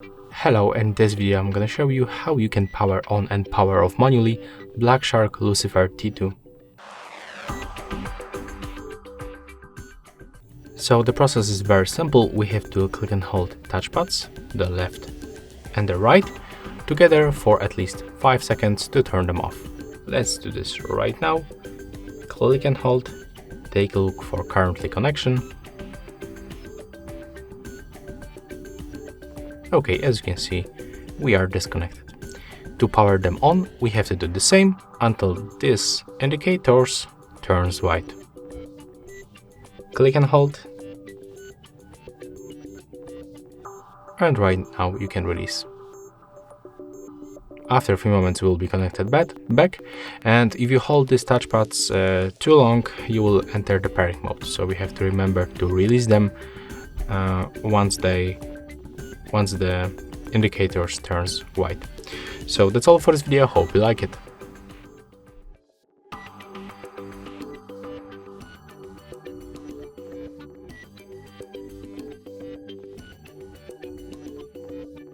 Hello, in this video I'm gonna show you how you can power on and power off manually Black Shark Lucifer T2. So the process is very simple. We have to click and hold touchpads, the left and the right, together for at least 5 seconds to turn them off. Let's do this right now. Click and hold, take a look for currently connection. Okay, as you can see, we are disconnected. To power them on, we have to do the same until this indicators turns white. Click and hold. And right now you can release. After a few moments we will be connected back, and if you hold these touchpads too long, you will enter the pairing mode. So we have to remember to release them once the indicators turns white. So that's all for this video. Hope you like it.